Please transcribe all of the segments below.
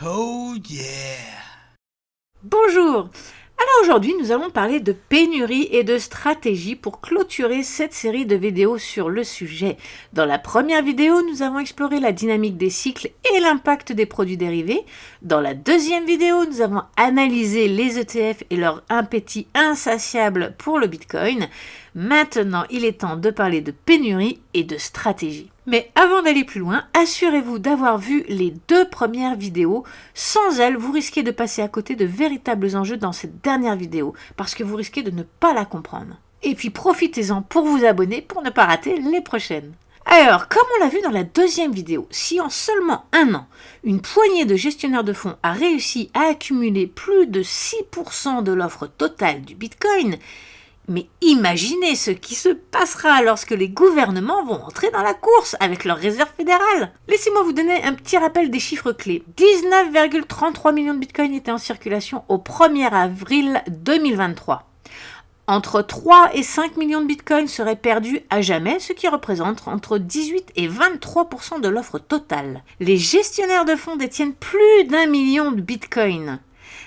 Oh yeah! Bonjour! Alors aujourd'hui, nous allons parler de pénurie et de stratégie pour clôturer cette série de vidéos sur le sujet. Dans la première vidéo, nous avons exploré la dynamique des cycles et l'impact des produits dérivés. Dans la deuxième vidéo, nous avons analysé les ETF et leur appétit insatiable pour le Bitcoin. Maintenant, il est temps de parler de pénurie et de stratégie. Mais avant d'aller plus loin, assurez-vous d'avoir vu les deux premières vidéos. Sans elles, vous risquez de passer à côté de véritables enjeux dans cette dernière vidéo, parce que vous risquez de ne pas la comprendre. Et puis profitez-en pour vous abonner pour ne pas rater les prochaines. Alors, comme on l'a vu dans la deuxième vidéo, si en seulement un an, une poignée de gestionnaires de fonds a réussi à accumuler plus de 6% de l'offre totale du Bitcoin, mais imaginez ce qui se passera lorsque les gouvernements vont entrer dans la course avec leurs réserves fédérales. Laissez-moi vous donner un petit rappel des chiffres clés. 19,33 millions de bitcoins étaient en circulation au 1er avril 2023. Entre 3 et 5 millions de bitcoins seraient perdus à jamais, ce qui représente entre 18 et 23% de l'offre totale. Les gestionnaires de fonds détiennent plus d'1 million de bitcoins.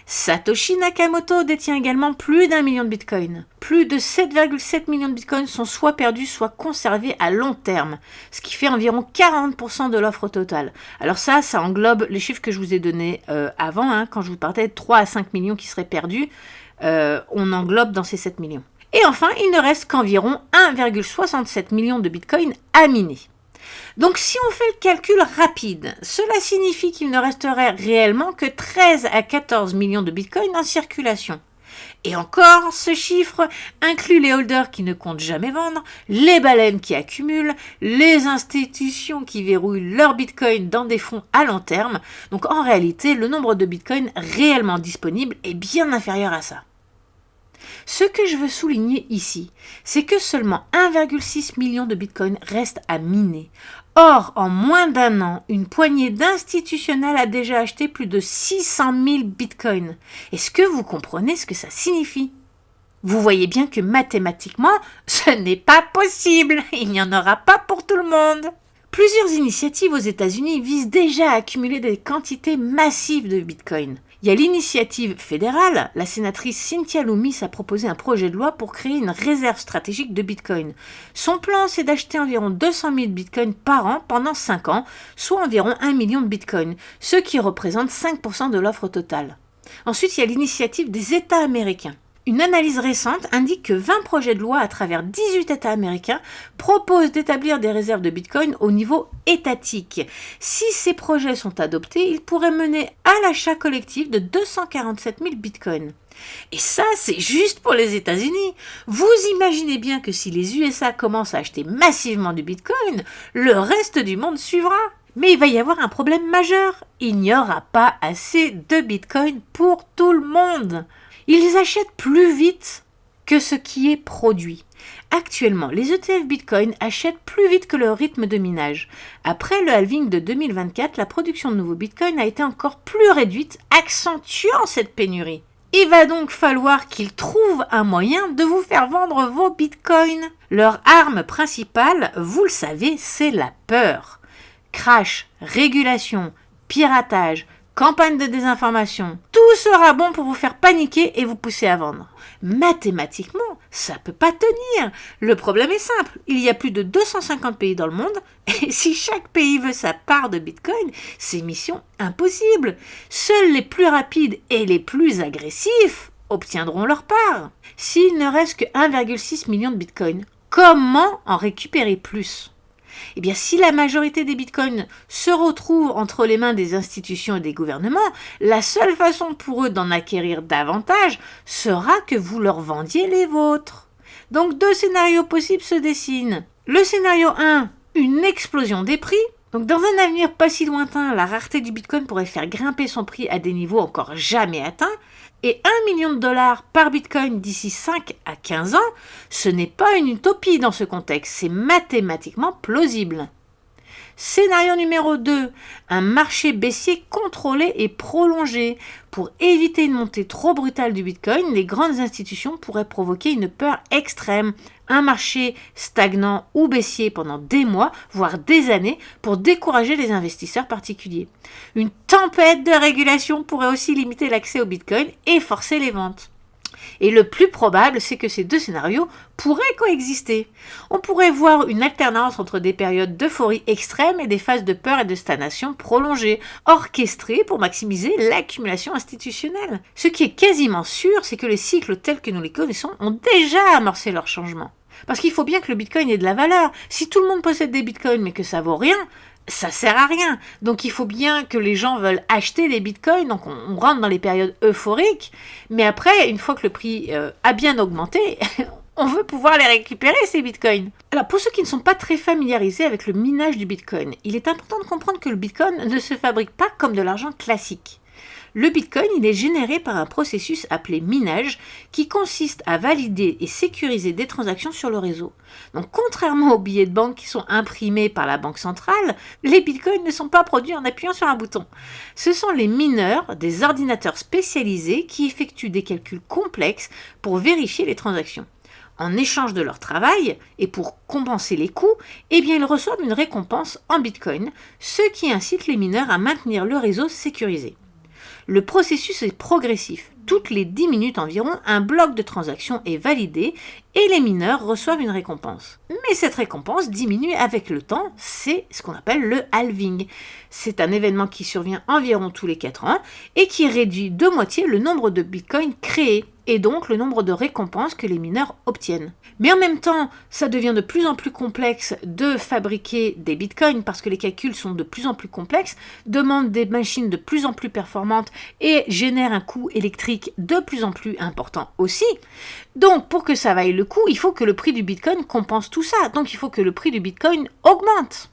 Satoshi Nakamoto détient également plus d'1 million de bitcoins. Plus de 7,7 millions de bitcoins sont soit perdus, soit conservés à long terme, ce qui fait environ 40% de l'offre totale. Alors ça englobe les chiffres que je vous ai donnés avant, quand je vous parlais de 3 à 5 millions qui seraient perdus, on englobe dans ces 7 millions. Et enfin, il ne reste qu'environ 1,67 million de bitcoins à miner. Donc si on fait le calcul rapide, cela signifie qu'il ne resterait réellement que 13 à 14 millions de bitcoins en circulation. Et encore, ce chiffre inclut les holders qui ne comptent jamais vendre, les baleines qui accumulent, les institutions qui verrouillent leurs bitcoins dans des fonds à long terme. Donc en réalité, le nombre de bitcoins réellement disponibles est bien inférieur à ça. Ce que je veux souligner ici, c'est que seulement 1,6 million de bitcoins restent à miner. Or, en moins d'un an, une poignée d'institutionnels a déjà acheté plus de 600 000 bitcoins. Est-ce que vous comprenez ce que ça signifie ? Vous voyez bien que mathématiquement, ce n'est pas possible. Il n'y en aura pas pour tout le monde. Plusieurs initiatives aux États-Unis visent déjà à accumuler des quantités massives de bitcoins. Il y a l'initiative fédérale. La sénatrice Cynthia Lummis a proposé un projet de loi pour créer une réserve stratégique de bitcoin. Son plan, c'est d'acheter environ 200 000 bitcoins par an pendant 5 ans, soit environ 1 million de bitcoins, ce qui représente 5% de l'offre totale. Ensuite, il y a l'initiative des États américains. Une analyse récente indique que 20 projets de loi à travers 18 États américains proposent d'établir des réserves de Bitcoin au niveau étatique. Si ces projets sont adoptés, ils pourraient mener à l'achat collectif de 247 000 Bitcoins. Et ça, c'est juste pour les États-Unis. Vous imaginez bien que si les USA commencent à acheter massivement du Bitcoin, le reste du monde suivra. Mais il va y avoir un problème majeur. Il n'y aura pas assez de Bitcoin pour tout le monde. Ils achètent plus vite que ce qui est produit. Actuellement, les ETF Bitcoin achètent plus vite que leur rythme de minage. Après le halving de 2024, la production de nouveaux Bitcoin a été encore plus réduite, accentuant cette pénurie. Il va donc falloir qu'ils trouvent un moyen de vous faire vendre vos Bitcoins. Leur arme principale, vous le savez, c'est la peur. Crash, régulation, piratage, campagne de désinformation, tout sera bon pour vous faire paniquer et vous pousser à vendre. Mathématiquement, ça peut pas tenir. Le problème est simple, il y a plus de 250 pays dans le monde et si chaque pays veut sa part de Bitcoin, c'est mission impossible. Seuls les plus rapides et les plus agressifs obtiendront leur part. S'il ne reste que 1,6 million de Bitcoin, comment en récupérer plus ? Eh bien, si la majorité des bitcoins se retrouvent entre les mains des institutions et des gouvernements, la seule façon pour eux d'en acquérir davantage sera que vous leur vendiez les vôtres. Donc, deux scénarios possibles se dessinent. Le scénario 1, une explosion des prix. Donc, dans un avenir pas si lointain, la rareté du bitcoin pourrait faire grimper son prix à des niveaux encore jamais atteints. Et 1 million de dollars par bitcoin d'ici 5 à 15 ans, ce n'est pas une utopie dans ce contexte, c'est mathématiquement plausible. Scénario numéro 2, un marché baissier contrôlé et prolongé. Pour éviter une montée trop brutale du Bitcoin, les grandes institutions pourraient provoquer une peur extrême. Un marché stagnant ou baissier pendant des mois, voire des années, pour décourager les investisseurs particuliers. Une tempête de régulation pourrait aussi limiter l'accès au Bitcoin et forcer les ventes. Et le plus probable, c'est que ces deux scénarios pourraient coexister. On pourrait voir une alternance entre des périodes d'euphorie extrême et des phases de peur et de stagnation prolongées, orchestrées pour maximiser l'accumulation institutionnelle. Ce qui est quasiment sûr, c'est que les cycles tels que nous les connaissons ont déjà amorcé leur changement. Parce qu'il faut bien que le Bitcoin ait de la valeur. Si tout le monde possède des Bitcoins mais que ça vaut rien, ça sert à rien. Donc il faut bien que les gens veulent acheter des bitcoins, donc on rentre dans les périodes euphoriques, mais après, une fois que le prix a bien augmenté, on veut pouvoir les récupérer, ces bitcoins. Alors pour ceux qui ne sont pas très familiarisés avec le minage du bitcoin, il est important de comprendre que le bitcoin ne se fabrique pas comme de l'argent classique. Le Bitcoin, il est généré par un processus appelé minage qui consiste à valider et sécuriser des transactions sur le réseau. Donc, contrairement aux billets de banque qui sont imprimés par la banque centrale, les Bitcoins ne sont pas produits en appuyant sur un bouton. Ce sont les mineurs des ordinateurs spécialisés qui effectuent des calculs complexes pour vérifier les transactions. En échange de leur travail et pour compenser les coûts, eh bien, ils reçoivent une récompense en Bitcoin, ce qui incite les mineurs à maintenir le réseau sécurisé. Le processus est progressif. Toutes les 10 minutes environ, un bloc de transaction est validé et les mineurs reçoivent une récompense. Mais cette récompense diminue avec le temps, c'est ce qu'on appelle le halving. C'est un événement qui survient environ tous les 4 ans et qui réduit de moitié le nombre de bitcoins créés et donc le nombre de récompenses que les mineurs obtiennent. Mais en même temps, ça devient de plus en plus complexe de fabriquer des bitcoins parce que les calculs sont de plus en plus complexes, demandent des machines de plus en plus performantes et génèrent un coût électrique de plus en plus important aussi. Donc pour que ça vaille le coup, il faut que le prix du bitcoin compense tout ça. Donc il faut que le prix du bitcoin augmente.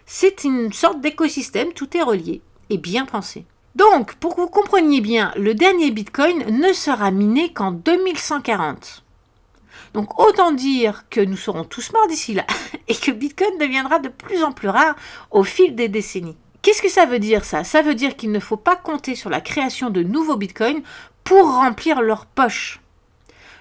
C'est une sorte d'écosystème, tout est relié et bien pensé. Donc, pour que vous compreniez bien, le dernier Bitcoin ne sera miné qu'en 2140. Donc, autant dire que nous serons tous morts d'ici là et que Bitcoin deviendra de plus en plus rare au fil des décennies. Qu'est-ce que ça veut dire ça ? Ça veut dire qu'il ne faut pas compter sur la création de nouveaux Bitcoins pour remplir leurs poches.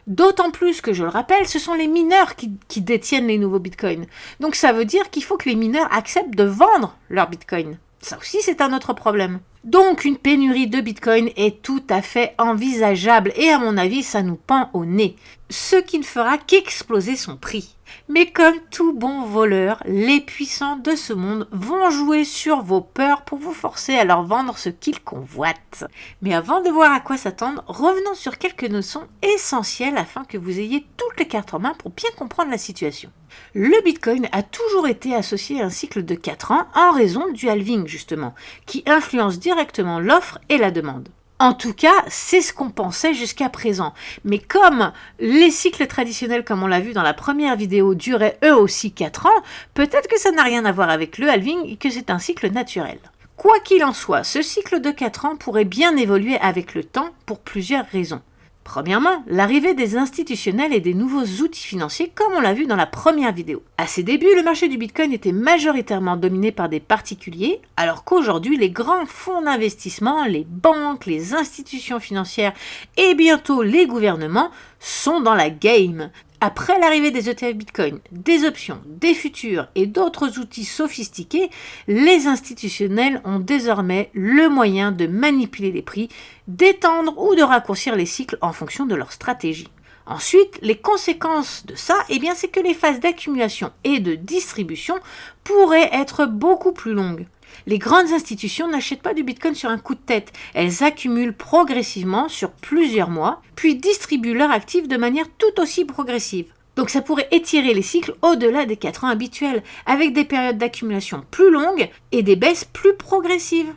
D'autant plus que, je le rappelle, ce sont les mineurs qui détiennent les nouveaux Bitcoins. Donc, ça veut dire qu'il faut que les mineurs acceptent de vendre leurs Bitcoins. Ça aussi, c'est un autre problème. Donc, une pénurie de Bitcoin est tout à fait envisageable et à mon avis, ça nous pend au nez. Ce qui ne fera qu'exploser son prix. Mais comme tout bon voleur, les puissants de ce monde vont jouer sur vos peurs pour vous forcer à leur vendre ce qu'ils convoitent. Mais avant de voir à quoi s'attendre, revenons sur quelques notions essentielles afin que vous ayez toutes les cartes en main pour bien comprendre la situation. Le Bitcoin a toujours été associé à un cycle de 4 ans en raison du halving justement, qui influence directement l'offre et la demande. En tout cas, c'est ce qu'on pensait jusqu'à présent. Mais comme les cycles traditionnels, comme on l'a vu dans la première vidéo, duraient eux aussi 4 ans, peut-être que ça n'a rien à voir avec le halving et que c'est un cycle naturel. Quoi qu'il en soit, ce cycle de 4 ans pourrait bien évoluer avec le temps pour plusieurs raisons. Premièrement, l'arrivée des institutionnels et des nouveaux outils financiers comme on l'a vu dans la première vidéo. À ses débuts, le marché du Bitcoin était majoritairement dominé par des particuliers, alors qu'aujourd'hui, les grands fonds d'investissement, les banques, les institutions financières et bientôt les gouvernements sont dans la game. Après l'arrivée des ETF Bitcoin, des options, des futurs et d'autres outils sophistiqués, les institutionnels ont désormais le moyen de manipuler les prix, d'étendre ou de raccourcir les cycles en fonction de leur stratégie. Ensuite, les conséquences de ça, c'est que les phases d'accumulation et de distribution pourraient être beaucoup plus longues. Les grandes institutions n'achètent pas du Bitcoin sur un coup de tête. Elles accumulent progressivement sur plusieurs mois, puis distribuent leurs actifs de manière tout aussi progressive. Donc ça pourrait étirer les cycles au-delà des 4 ans habituels, avec des périodes d'accumulation plus longues et des baisses plus progressives.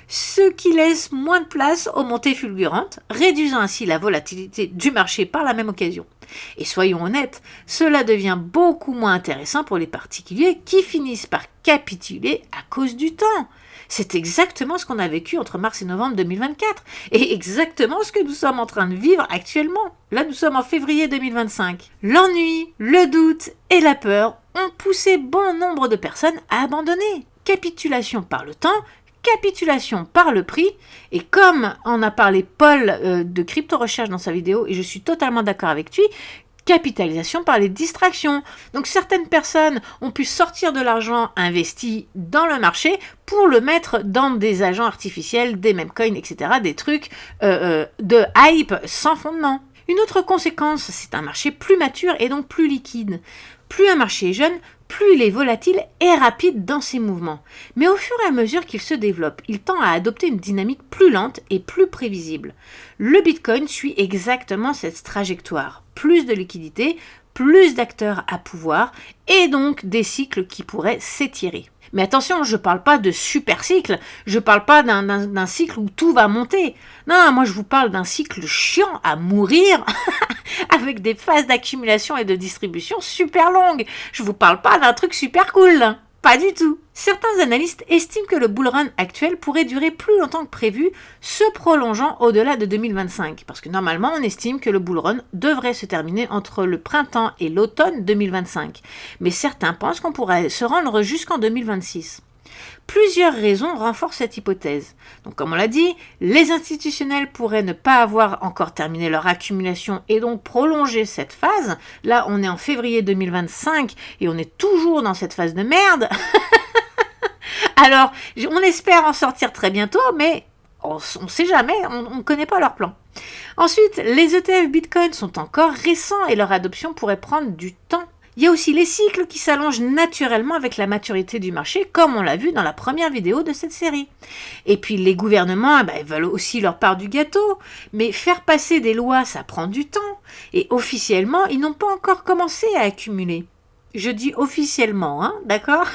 Ce qui laisse moins de place aux montées fulgurantes, réduisant ainsi la volatilité du marché par la même occasion. Et soyons honnêtes, cela devient beaucoup moins intéressant pour les particuliers qui finissent par capituler à cause du temps. C'est exactement ce qu'on a vécu entre mars et novembre 2024 et exactement ce que nous sommes en train de vivre actuellement. Là, nous sommes en février 2025. L'ennui, le doute et la peur ont poussé bon nombre de personnes à abandonner. Capitulation par le temps, capitulation par le prix, et comme en a parlé Paul de Crypto Recherche dans sa vidéo, et je suis totalement d'accord avec lui, capitalisation par les distractions. Donc certaines personnes ont pu sortir de l'argent investi dans le marché pour le mettre dans des agents artificiels, des memecoins, etc., des trucs de hype sans fondement. Une autre conséquence, c'est un marché plus mature et donc plus liquide. Plus un marché est jeune, plus il est volatile et rapide dans ses mouvements. Mais au fur et à mesure qu'il se développe, il tend à adopter une dynamique plus lente et plus prévisible. Le Bitcoin suit exactement cette trajectoire. Plus de liquidité, plus d'acteurs à pouvoir et donc des cycles qui pourraient s'étirer. Mais attention, je ne parle pas de super cycle, je ne parle pas d'un cycle où tout va monter. Non, moi je vous parle d'un cycle chiant à mourir avec des phases d'accumulation et de distribution super longues. Je ne vous parle pas d'un truc super cool. Pas du tout. Certains analystes estiment que le bull run actuel pourrait durer plus longtemps que prévu, se prolongeant au-delà de 2025. Parce que normalement, on estime que le bull run devrait se terminer entre le printemps et l'automne 2025. Mais certains pensent qu'on pourrait se rendre jusqu'en 2026. Plusieurs raisons renforcent cette hypothèse. Donc, comme on l'a dit, les institutionnels pourraient ne pas avoir encore terminé leur accumulation et donc prolonger cette phase. Là, on est en février 2025 et on est toujours dans cette phase de merde. Alors, on espère en sortir très bientôt, mais on ne sait jamais, on ne connaît pas leur plan. Ensuite, les ETF Bitcoin sont encore récents et leur adoption pourrait prendre du temps. Il y a aussi les cycles qui s'allongent naturellement avec la maturité du marché, comme on l'a vu dans la première vidéo de cette série. Et puis les gouvernements, ils veulent aussi leur part du gâteau, mais faire passer des lois, ça prend du temps. Et officiellement, ils n'ont pas encore commencé à accumuler. Je dis officiellement, d'accord ?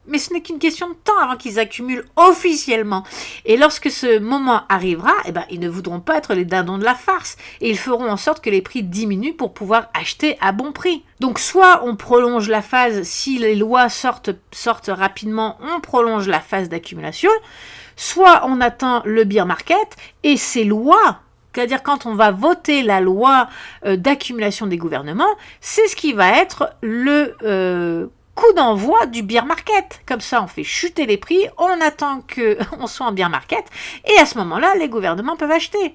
Mais ce n'est qu'une question de temps avant qu'ils accumulent officiellement. Et lorsque ce moment arrivera, ils ne voudront pas être les dindons de la farce. Et ils feront en sorte que les prix diminuent pour pouvoir acheter à bon prix. Donc soit on prolonge la phase, si les lois sortent rapidement, on prolonge la phase d'accumulation. Soit on attend le bear market et ces lois, c'est-à-dire quand on va voter la loi d'accumulation des gouvernements, c'est ce qui va être le coup d'envoi du bear market. Comme ça, on fait chuter les prix, on attend qu'on soit en bear market, et à ce moment-là, les gouvernements peuvent acheter.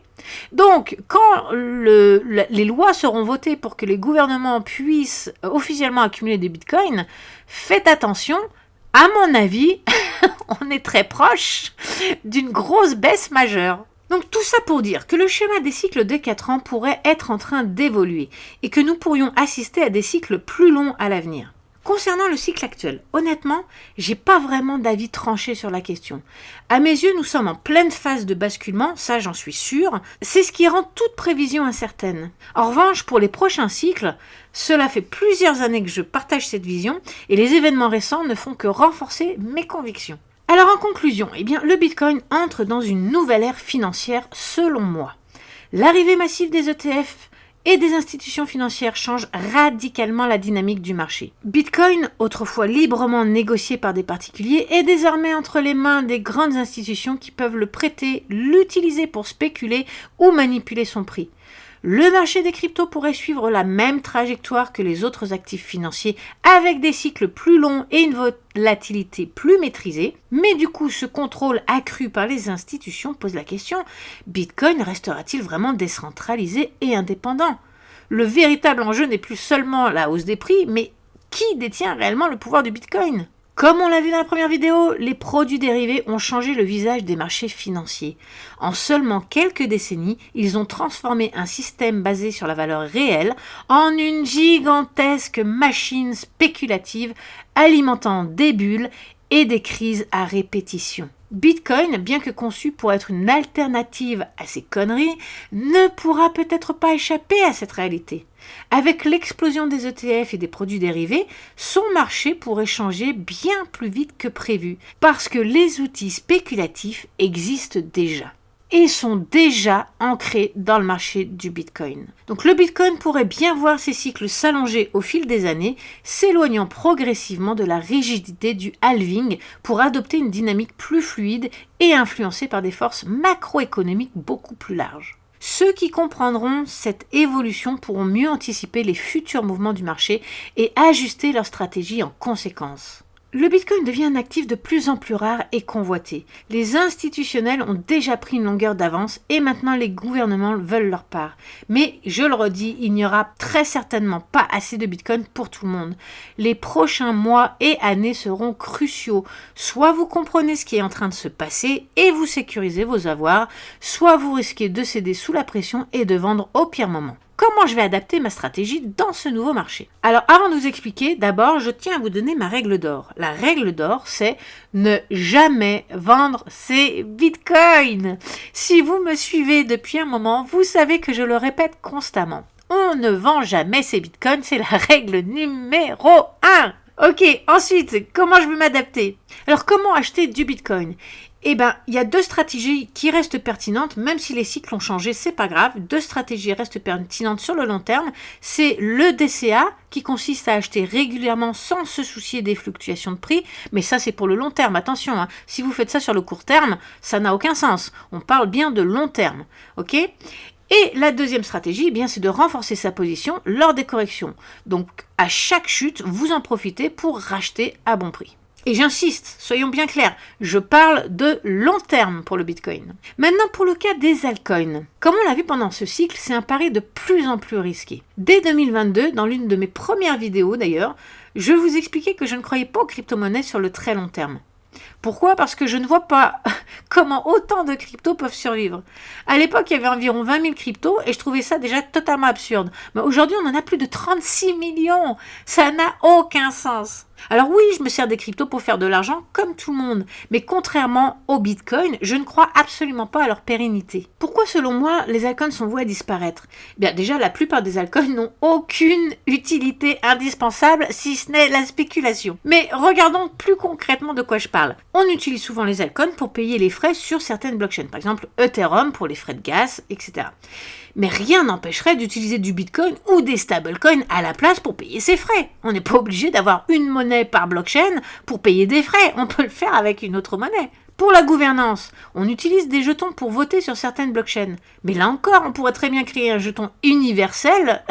Donc, quand les lois seront votées pour que les gouvernements puissent officiellement accumuler des bitcoins, faites attention, à mon avis, on est très proche d'une grosse baisse majeure. Donc tout ça pour dire que le schéma des cycles de 4 ans pourrait être en train d'évoluer, et que nous pourrions assister à des cycles plus longs à l'avenir. Concernant le cycle actuel, honnêtement, j'ai pas vraiment d'avis tranché sur la question. À mes yeux, nous sommes en pleine phase de basculement, ça j'en suis sûre. C'est ce qui rend toute prévision incertaine. En revanche, pour les prochains cycles, cela fait plusieurs années que je partage cette vision et les événements récents ne font que renforcer mes convictions. Alors en conclusion, le Bitcoin entre dans une nouvelle ère financière selon moi. L'arrivée massive des ETF et des institutions financières changent radicalement la dynamique du marché. Bitcoin, autrefois librement négocié par des particuliers, est désormais entre les mains des grandes institutions qui peuvent le prêter, l'utiliser pour spéculer ou manipuler son prix. Le marché des cryptos pourrait suivre la même trajectoire que les autres actifs financiers avec des cycles plus longs et une volatilité plus maîtrisée. Mais du coup, ce contrôle accru par les institutions pose la question, Bitcoin restera-t-il vraiment décentralisé et indépendant ? Le véritable enjeu n'est plus seulement la hausse des prix, mais qui détient réellement le pouvoir du Bitcoin ? Comme on l'a vu dans la première vidéo, les produits dérivés ont changé le visage des marchés financiers. En seulement quelques décennies, ils ont transformé un système basé sur la valeur réelle en une gigantesque machine spéculative alimentant des bulles et des crises à répétition. Bitcoin, bien que conçu pour être une alternative à ces conneries, ne pourra peut-être pas échapper à cette réalité. Avec l'explosion des ETF et des produits dérivés, son marché pourrait changer bien plus vite que prévu, parce que les outils spéculatifs existent déjà. et sont déjà ancrés dans le marché du Bitcoin. Donc le Bitcoin pourrait bien voir ses cycles s'allonger au fil des années, s'éloignant progressivement de la rigidité du halving pour adopter une dynamique plus fluide et influencée par des forces macroéconomiques beaucoup plus larges. Ceux qui comprendront cette évolution pourront mieux anticiper les futurs mouvements du marché et ajuster leur stratégie en conséquence. Le Bitcoin devient un actif de plus en plus rare et convoité. Les institutionnels ont déjà pris une longueur d'avance et maintenant les gouvernements veulent leur part. Mais je le redis, il n'y aura très certainement pas assez de Bitcoin pour tout le monde. Les prochains mois et années seront cruciaux. Soit vous comprenez ce qui est en train de se passer et vous sécurisez vos avoirs, soit vous risquez de céder sous la pression et de vendre au pire moment. Comment je vais adapter ma stratégie dans ce nouveau marché? Alors, avant de vous expliquer, d'abord, je tiens à vous donner ma règle d'or. La règle d'or, c'est ne jamais vendre ses bitcoins. Si vous me suivez depuis un moment, vous savez que je le répète constamment. On ne vend jamais ses bitcoins, c'est la règle numéro 1. Ok, ensuite, comment je vais m'adapter? Alors, comment acheter du bitcoin? Eh bien, il y a deux stratégies qui restent pertinentes, même si les cycles ont changé, c'est pas grave. Deux stratégies restent pertinentes sur le long terme. C'est le DCA, qui consiste à acheter régulièrement sans se soucier des fluctuations de prix. Mais ça, c'est pour le long terme. Attention, hein, si vous faites ça sur le court terme, ça n'a aucun sens. On parle bien de long terme, ok ? Et la deuxième stratégie, eh bien, c'est de renforcer sa position lors des corrections. Donc, à chaque chute, vous en profitez pour racheter à bon prix. Et j'insiste, soyons bien clairs, je parle de long terme pour le Bitcoin. Maintenant, pour le cas des altcoins. Comme on l'a vu pendant ce cycle, c'est un pari de plus en plus risqué. Dès 2022, dans l'une de mes premières vidéos d'ailleurs, je vous expliquais que je ne croyais pas aux crypto-monnaies sur le très long terme. Pourquoi? Parce que je ne vois pas comment autant de cryptos peuvent survivre. À l'époque, il y avait environ 20 000 cryptos et je trouvais ça déjà totalement absurde. Mais aujourd'hui, on en a plus de 36 millions. Ça n'a aucun sens. Alors oui, je me sers des cryptos pour faire de l'argent comme tout le monde. Mais contrairement au Bitcoin, je ne crois absolument pas à leur pérennité. Pourquoi, selon moi, les altcoins sont voués à disparaître? Bien, déjà, la plupart des altcoins n'ont aucune utilité indispensable, si ce n'est la spéculation. Mais regardons plus concrètement de quoi je parle. On utilise souvent les altcoins pour payer les frais sur certaines blockchains. Par exemple, Ethereum pour les frais de gaz, etc. Mais rien n'empêcherait d'utiliser du Bitcoin ou des stablecoins à la place pour payer ses frais. On n'est pas obligé d'avoir une monnaie par blockchain pour payer des frais. On peut le faire avec une autre monnaie. Pour la gouvernance, on utilise des jetons pour voter sur certaines blockchains. Mais là encore, on pourrait très bien créer un jeton universel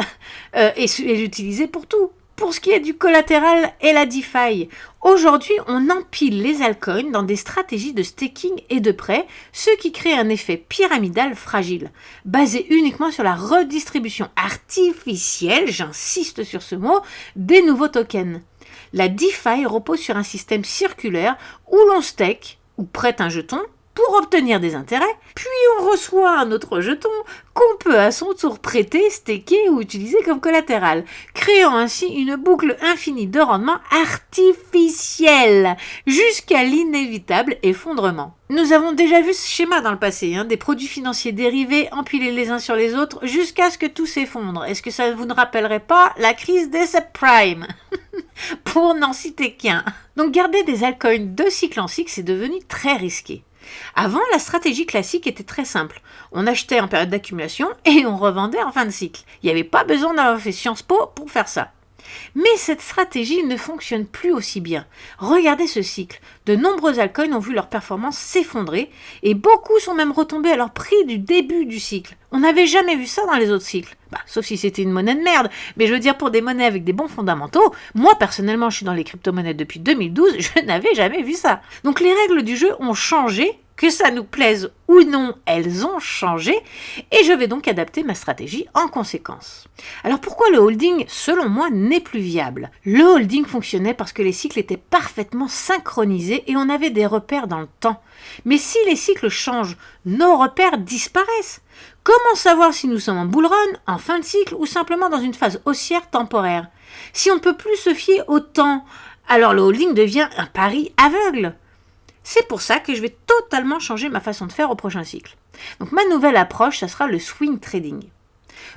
et l'utiliser pour tout. Pour ce qui est du collatéral et la DeFi, aujourd'hui, on empile les altcoins dans des stratégies de staking et de prêt, ce qui crée un effet pyramidal fragile, basé uniquement sur la redistribution artificielle, j'insiste sur ce mot, des nouveaux tokens. La DeFi repose sur un système circulaire où l'on stake ou prête un jeton pour obtenir des intérêts, puis on reçoit un autre jeton qu'on peut à son tour prêter, staker ou utiliser comme collatéral, créant ainsi une boucle infinie de rendement artificiel, jusqu'à l'inévitable effondrement. Nous avons déjà vu ce schéma dans le passé, des produits financiers dérivés empilés les uns sur les autres jusqu'à ce que tout s'effondre. Est-ce que ça vous ne rappellerait pas la crise des subprimes? Pour n'en citer qu'un. Donc garder des altcoins de cycle en cycle, c'est devenu très risqué. Avant, la stratégie classique était très simple. On achetait en période d'accumulation et on revendait en fin de cycle. Il n'y avait pas besoin d'avoir fait Sciences Po pour faire ça. Mais cette stratégie ne fonctionne plus aussi bien. Regardez ce cycle. De nombreux altcoins ont vu leur performance s'effondrer et beaucoup sont même retombés à leur prix du début du cycle. On n'avait jamais vu ça dans les autres cycles. Sauf si c'était une monnaie de merde. Mais je veux dire, pour des monnaies avec des bons fondamentaux, moi personnellement, je suis dans les crypto-monnaies depuis 2012, je n'avais jamais vu ça. Donc les règles du jeu ont changé. Que ça nous plaise ou non, elles ont changé et je vais donc adapter ma stratégie en conséquence. Alors pourquoi le holding, selon moi, n'est plus viable? Le holding fonctionnait parce que les cycles étaient parfaitement synchronisés et on avait des repères dans le temps. Mais si les cycles changent, nos repères disparaissent. Comment savoir si nous sommes en bull run, en fin de cycle ou simplement dans une phase haussière temporaire? Si on ne peut plus se fier au temps, alors le holding devient un pari aveugle. C'est pour ça que je vais totalement changer ma façon de faire au prochain cycle. Donc ma nouvelle approche, ça sera le swing trading.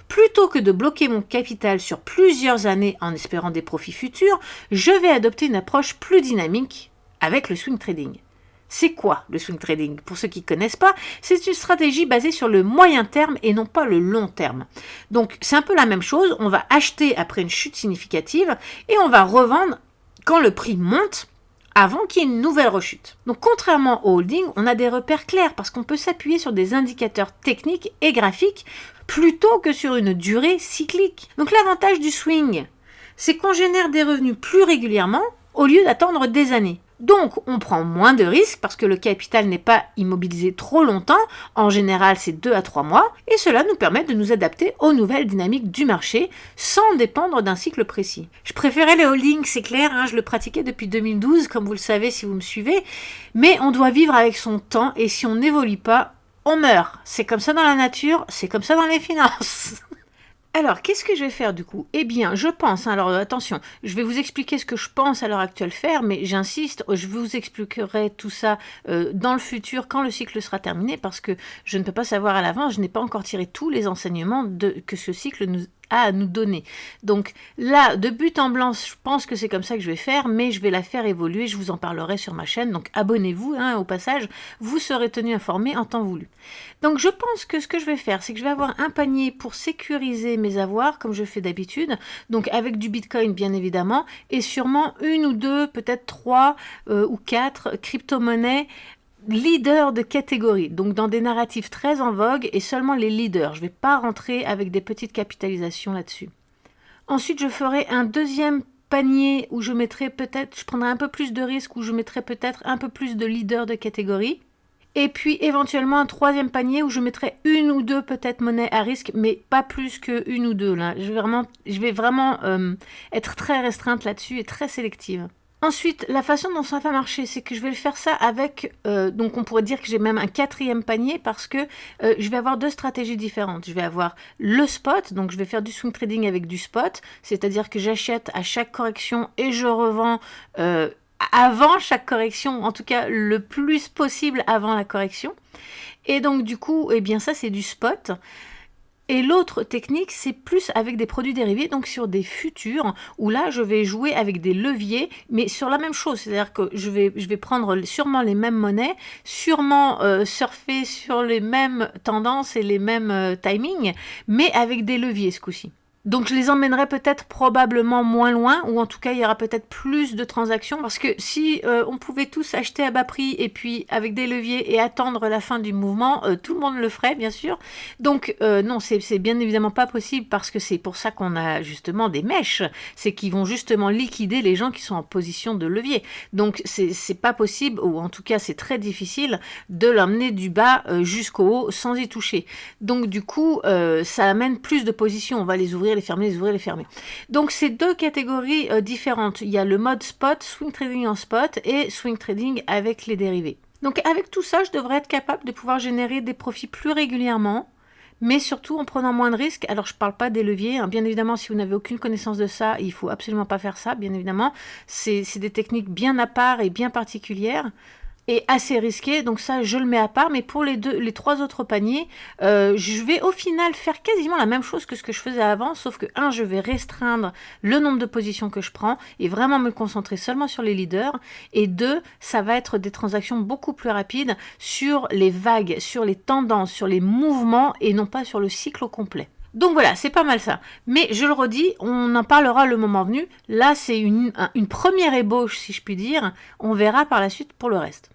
Plutôt que de bloquer mon capital sur plusieurs années en espérant des profits futurs, je vais adopter une approche plus dynamique avec le swing trading. C'est quoi le swing trading? Pour ceux qui ne connaissent pas, c'est une stratégie basée sur le moyen terme et non pas le long terme. Donc c'est un peu la même chose, on va acheter après une chute significative et on va revendre quand le prix monte avant qu'il y ait une nouvelle rechute. Donc contrairement au holding, on a des repères clairs parce qu'on peut s'appuyer sur des indicateurs techniques et graphiques plutôt que sur une durée cyclique. Donc l'avantage du swing, c'est qu'on génère des revenus plus régulièrement au lieu d'attendre des années. Donc, on prend moins de risques parce que le capital n'est pas immobilisé trop longtemps. En général, c'est 2 à 3 mois. Et cela nous permet de nous adapter aux nouvelles dynamiques du marché sans dépendre d'un cycle précis. Je préférais le holding, c'est clair. Je le pratiquais depuis 2012, comme vous le savez si vous me suivez. Mais on doit vivre avec son temps et si on n'évolue pas, on meurt. C'est comme ça dans la nature, c'est comme ça dans les finances. Alors, qu'est-ce que je vais faire du coup? Eh bien, je pense, alors attention, je vais vous expliquer ce que je pense à l'heure actuelle faire, mais j'insiste, je vous expliquerai tout ça dans le futur, quand le cycle sera terminé, parce que je ne peux pas savoir à l'avance, je n'ai pas encore tiré tous les enseignements que ce cycle nous a à nous donner. Donc là, de but en blanc, je pense que c'est comme ça que je vais faire, mais je vais la faire évoluer, je vous en parlerai sur ma chaîne, donc abonnez-vous au passage, vous serez tenu informé en temps voulu. Donc je pense que ce que je vais faire, c'est que je vais avoir un panier pour sécuriser mes avoirs, comme je fais d'habitude, donc avec du Bitcoin bien évidemment, et sûrement une ou deux, peut-être 3 ou 4 crypto-monnaies leaders de catégorie, donc dans des narratifs très en vogue et seulement les leaders. Je ne vais pas rentrer avec des petites capitalisations là-dessus. Ensuite, je ferai un deuxième panier où je mettrai peut-être, je prendrai un peu plus de risques, où je mettrai peut-être un peu plus de leaders de catégorie. Et puis éventuellement un troisième panier où je mettrai une ou deux peut-être monnaies à risque, mais pas plus qu'une ou deux. Là. Je vais vraiment être très restreinte là-dessus et très sélective. Ensuite, la façon dont ça va marcher, c'est que je vais le faire ça avec, donc on pourrait dire que j'ai même un quatrième panier parce que je vais avoir deux stratégies différentes. Je vais avoir le spot, donc je vais faire du swing trading avec du spot, c'est-à-dire que j'achète à chaque correction et je revends avant chaque correction, en tout cas le plus possible avant la correction. Et donc du coup, eh bien ça c'est du spot. Et l'autre technique, c'est plus avec des produits dérivés, donc sur des futurs, où là, je vais jouer avec des leviers, mais sur la même chose. C'est-à-dire que je vais prendre sûrement les mêmes monnaies, sûrement surfer sur les mêmes tendances et les mêmes timings, mais avec des leviers ce coup-ci. Donc je les emmènerai peut-être probablement moins loin, ou en tout cas il y aura peut-être plus de transactions, parce que si on pouvait tous acheter à bas prix et puis avec des leviers et attendre la fin du mouvement, tout le monde le ferait bien sûr. Donc non, c'est bien évidemment pas possible, parce que c'est pour ça qu'on a justement des mèches, c'est qu'ils vont justement liquider les gens qui sont en position de levier. Donc c'est pas possible, ou en tout cas c'est très difficile de l'emmener du bas jusqu'au haut sans y toucher. Donc du coup ça amène plus de positions, on va les ouvrir, les fermer, les ouvrir, les fermer. Donc c'est deux catégories différentes. Il y a le mode spot, swing trading en spot, et swing trading avec les dérivés. Donc avec tout ça, je devrais être capable de pouvoir générer des profits plus régulièrement, mais surtout en prenant moins de risques. Alors je ne parle pas des leviers, bien évidemment si vous n'avez aucune connaissance de ça, il ne faut absolument pas faire ça, bien évidemment. C'est des techniques bien à part et bien particulières. Et assez risqué, donc ça je le mets à part, mais pour les trois autres paniers, je vais au final faire quasiment la même chose que ce que je faisais avant, sauf que je vais restreindre le nombre de positions que je prends et vraiment me concentrer seulement sur les leaders, et 2, ça va être des transactions beaucoup plus rapides sur les vagues, sur les tendances, sur les mouvements et non pas sur le cycle au complet. Donc voilà, c'est pas mal ça. Mais je le redis, on en parlera le moment venu. Là, c'est une première ébauche, si je puis dire. On verra par la suite pour le reste.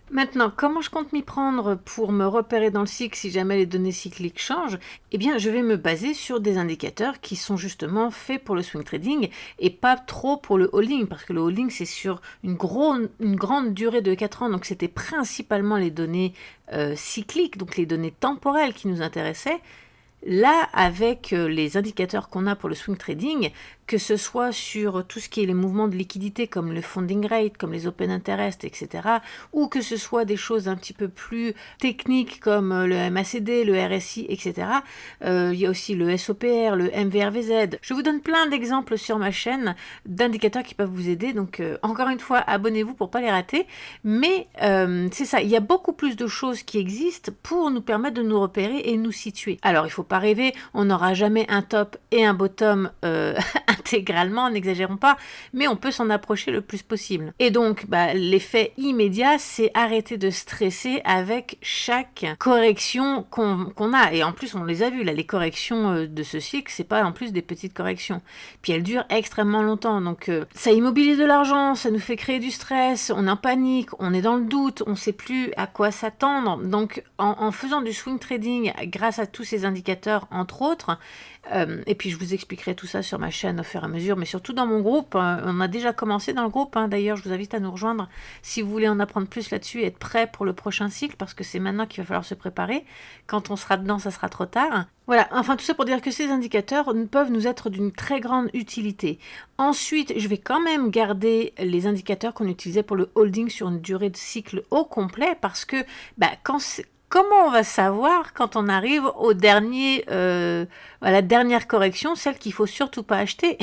Maintenant, comment je compte m'y prendre pour me repérer dans le cycle si jamais les données cycliques changent? Eh bien, je vais me baser sur des indicateurs qui sont justement faits pour le swing trading et pas trop pour le holding, parce que le holding, c'est sur une grande durée de 4 ans, donc c'était principalement les données cycliques, donc les données temporelles qui nous intéressaient. Là, avec les indicateurs qu'on a pour le swing trading, que ce soit sur tout ce qui est les mouvements de liquidité comme le funding rate, comme les open interest, etc., ou que ce soit des choses un petit peu plus techniques comme le MACD, le RSI, etc., il y a aussi le SOPR, le MVRVZ. Je vous donne plein d'exemples sur ma chaîne d'indicateurs qui peuvent vous aider, donc encore une fois, abonnez-vous pour ne pas les rater, mais c'est ça, il y a beaucoup plus de choses qui existent pour nous permettre de nous repérer et nous situer. Alors, il ne faut pas rêver, on n'aura jamais un top et un bottom intégralement, n'exagérons pas, mais on peut s'en approcher le plus possible. Et donc, l'effet immédiat, c'est arrêter de stresser avec chaque correction qu'on a. Et en plus, on les a vues, là, les corrections de ce cycle, c'est pas en plus des petites corrections. Puis elles durent extrêmement longtemps, donc ça immobilise de l'argent, ça nous fait créer du stress, on est en panique, on est dans le doute, on sait plus à quoi s'attendre. Donc, en faisant du swing trading, grâce à tous ces indicateurs, entre autres, et puis je vous expliquerai tout ça sur ma chaîne au fur et à mesure, mais surtout dans mon groupe. On a déjà commencé dans le groupe, d'ailleurs je vous invite à nous rejoindre si vous voulez en apprendre plus là-dessus et être prêt pour le prochain cycle, parce que c'est maintenant qu'il va falloir se préparer. Quand on sera dedans, ça sera trop tard. Voilà, enfin tout ça pour dire que ces indicateurs peuvent nous être d'une très grande utilité. Ensuite, je vais quand même garder les indicateurs qu'on utilisait pour le holding sur une durée de cycle au complet, parce que comment on va savoir quand on arrive au dernier, à la dernière correction, celle qu'il faut surtout pas acheter?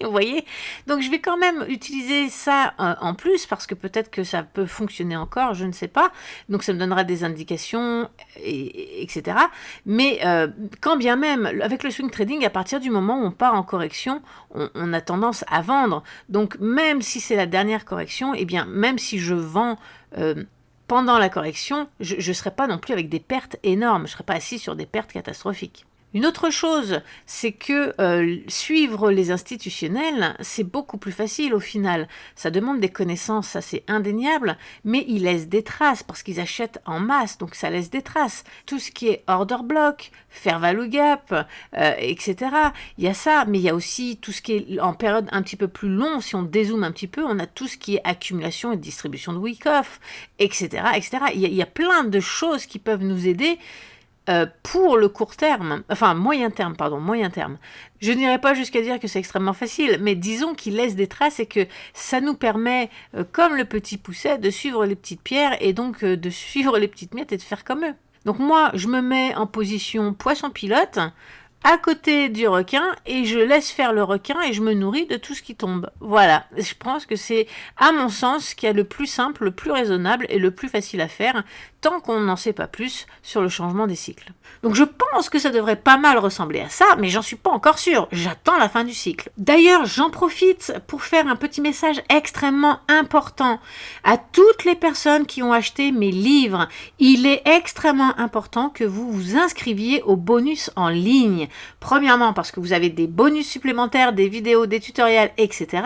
Vous voyez? Donc je vais quand même utiliser ça en plus, parce que peut-être que ça peut fonctionner encore, je ne sais pas. Donc ça me donnera des indications, etc. Mais quand bien même, avec le swing trading, à partir du moment où on part en correction, on a tendance à vendre. Donc même si c'est la dernière correction, et bien même si je vends pendant la correction, je ne serai pas non plus avec des pertes énormes, je ne serai pas assis sur des pertes catastrophiques. Une autre chose, c'est que suivre les institutionnels, c'est beaucoup plus facile au final. Ça demande des connaissances, ça c'est indéniable, mais ils laissent des traces parce qu'ils achètent en masse, donc ça laisse des traces. Tout ce qui est order block, fair value gap, etc. Il y a ça, mais il y a aussi tout ce qui est en période un petit peu plus longue. Si on dézoome un petit peu, on a tout ce qui est accumulation et distribution de week-off, etc., etc. Il y a plein de choses qui peuvent nous aider pour le court terme, enfin moyen terme. Je n'irai pas jusqu'à dire que c'est extrêmement facile, mais disons qu'il laisse des traces et que ça nous permet, comme le petit pousset, de suivre les petites pierres et donc de suivre les petites miettes et de faire comme eux. Donc moi, je me mets en position poisson pilote, à côté du requin, et je laisse faire le requin et je me nourris de tout ce qui tombe. Voilà, je pense que c'est, à mon sens, ce qui est le plus simple, le plus raisonnable et le plus facile à faire, tant qu'on n'en sait pas plus sur le changement des cycles. Donc je pense que ça devrait pas mal ressembler à ça, mais j'en suis pas encore sûre, j'attends la fin du cycle. D'ailleurs, j'en profite pour faire un petit message extrêmement important à toutes les personnes qui ont acheté mes livres. Il est extrêmement important que vous vous inscriviez au bonus en ligne. Premièrement, parce que vous avez des bonus supplémentaires, des vidéos, des tutoriels, etc.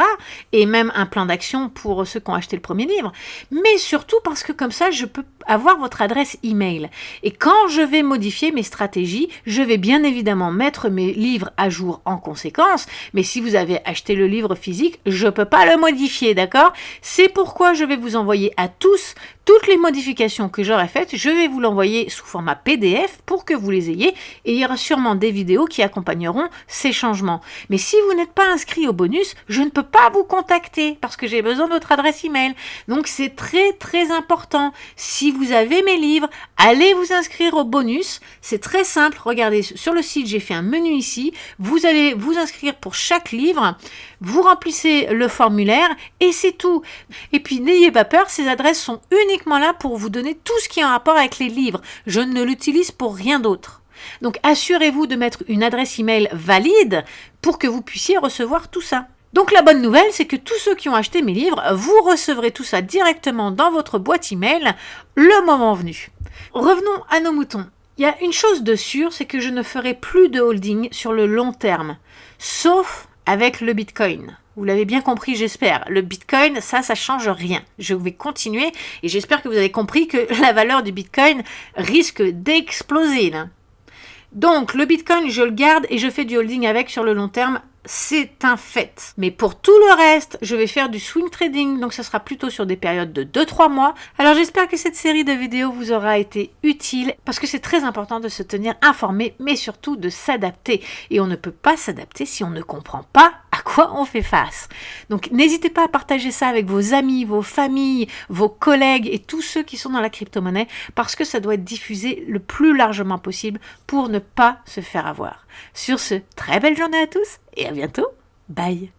Et même un plan d'action pour ceux qui ont acheté le premier livre. Mais surtout parce que comme ça, je peux avoir votre adresse email. Et quand je vais modifier mes stratégies, je vais bien évidemment mettre mes livres à jour en conséquence. Mais si vous avez acheté le livre physique, je ne peux pas le modifier, d'accord? C'est pourquoi je vais vous envoyer à tous toutes les modifications que j'aurai faites. Je vais vous l'envoyer sous format PDF pour que vous les ayez. Et il y aura sûrement des vidéos qui accompagneront ces changements. Mais si vous n'êtes pas inscrit au bonus, je ne peux pas vous contacter parce que j'ai besoin de votre adresse email. Donc c'est très très important. Si vous avez mes livres, allez vous inscrire au bonus. C'est très simple. Regardez, sur le site, j'ai fait un menu ici. Vous allez vous inscrire pour chaque livre. Vous remplissez le formulaire et c'est tout. Et puis n'ayez pas peur, ces adresses sont uniquement là pour vous donner tout ce qui est en rapport avec les livres. Je ne l'utilise pour rien d'autre. Donc assurez-vous de mettre une adresse email valide pour que vous puissiez recevoir tout ça. Donc la bonne nouvelle, c'est que tous ceux qui ont acheté mes livres, vous recevrez tout ça directement dans votre boîte email le moment venu. Revenons à nos moutons. Il y a une chose de sûre, c'est que je ne ferai plus de holding sur le long terme, sauf avec le Bitcoin. Vous l'avez bien compris, j'espère. Le Bitcoin, ça change rien. Je vais continuer et j'espère que vous avez compris que la valeur du Bitcoin risque d'exploser, là. Donc, le Bitcoin, je le garde et je fais du holding avec sur le long terme. C'est un fait. Mais pour tout le reste, je vais faire du swing trading, donc ça sera plutôt sur des périodes de 2-3 mois. Alors j'espère que cette série de vidéos vous aura été utile, parce que c'est très important de se tenir informé, mais surtout de s'adapter. Et on ne peut pas s'adapter si on ne comprend pas à quoi on fait face. Donc n'hésitez pas à partager ça avec vos amis, vos familles, vos collègues et tous ceux qui sont dans la crypto-monnaie, parce que ça doit être diffusé le plus largement possible pour ne pas se faire avoir. Sur ce, très belle journée à tous et à bientôt. Bye.